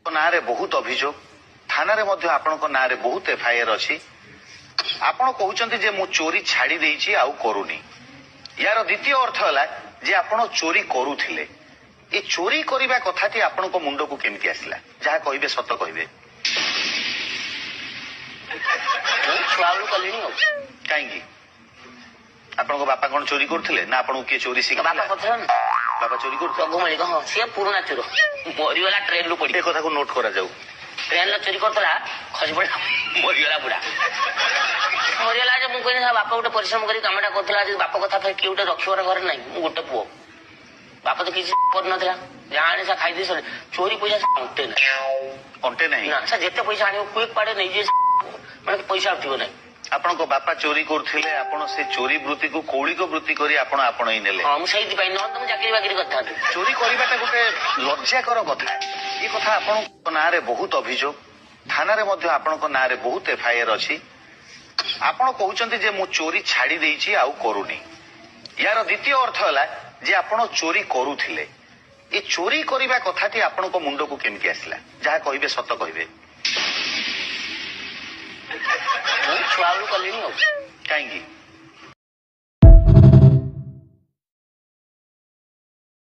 नारे बहुत अभियोग थाना रे मध्य आपनक नारे बहुत एफआईआर अछि आपण कहउचंती जे मु चोरी छाड़ी देइछि आउ करूनी यार द्वितीय अर्थ हला जे आपण चोरी करूथिले ए चोरी करिबा कथाटी आपनक मुंड को केमति आसिला जहा कहिबे सत कहिबे छुआलु कलिनी हो काहेकी आपनक बापा कोन चोरी करथिले ना आपन के चोरी सिखा बापा कथरा बापा चोरी करथि घुमली कह से पुराना चोर मरिगला ट्रेन रु पड़ी ए कथा को नोट करा जाऊ ट्रेन चोरी करतला खस पड़ा मरिगला बुढ़ा मरिगला जे मु कहनी बापा गोटे परिश्रम करी कामटा करथला जे बापा कथा फेर किउटे रखिवर घर नाही मु गोटे पुओ बापा तो किसी कर नथला जाने सा खाई दे चोरी पैसा अंटे नहीं ना सा जेते पैसा आनी क्विक पाड़े नहीं जे माने पैसा उठिबो नाही आपण को बापा चोरी करथिले आपण से चोरी वृत्ति को कौलिक वृत्ति करी आपण आपण ही नेले हां मु सही दिपाई न तुम चाकरी बाकरी करथा चोरी करिबाटा गोटे लज्जाकर कथा ये कथा आपण नारे बहुत अभियोग थाना रे मध्य आपण नारे बहुत एफआईआर अछि आपण कहउचंती जे मु चोरी छाड़ी देइछि आउ करूनी यार द्वितीय अर्थ हला जे आपण चोरी करूथिले ए चोरी करिबा कथाटी आपनक मुंड को केमति आसिला जहा कहिबे सत कहिबे छुआलु कलिनी हो काहेकी